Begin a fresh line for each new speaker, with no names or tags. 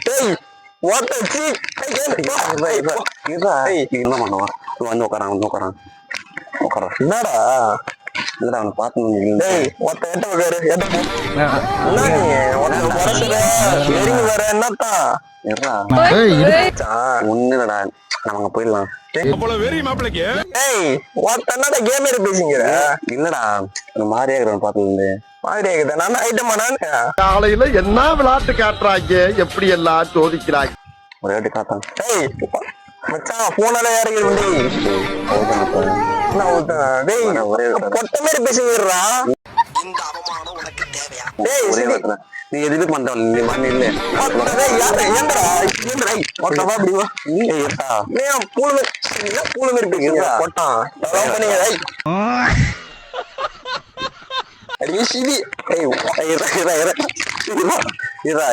டேய் what the cheek
என்ன பண்ணுவான் வந்து உட்காரான்
என்னடா
இல்லடா அவனை பார்த்து
டேய் ஒத்த எட்ட உட்காரு எட்ட போ என்ன நீ ஒத்த வரதுல எரிஞ்சு வர என்னத்தா
ஒண்ணுடா நம்ம போயிடலாம்.
டேய் ஒத்த என்னடா கேம் பேசிங்கிற
இல்லடா இந்த மாதிரியா இருக்கிறவன் பார்த்தது
மாதிரியா இருக்குது நான் ஐட்டமா நான்
காலையில என்ன விளையாட்டு காட்டுறாங்க எப்படி எல்லாம் சோதிக்கிறாங்க
ஒரு வாட்டி காத்தான்.
டேய் மச்சான் போனால இறங்கி டேய் பொட்ட மாதிரி பேசிக்கிறா இந்த அவமானம் உனக்கு தேவையா டேய்
ஒரே வார்த்தை நீ எதுக்கு பண்றோம் நீ மண்ணு இல்ல
பூல மாதிரி பேசுறா பொட்டான் அடி சிடி
இதா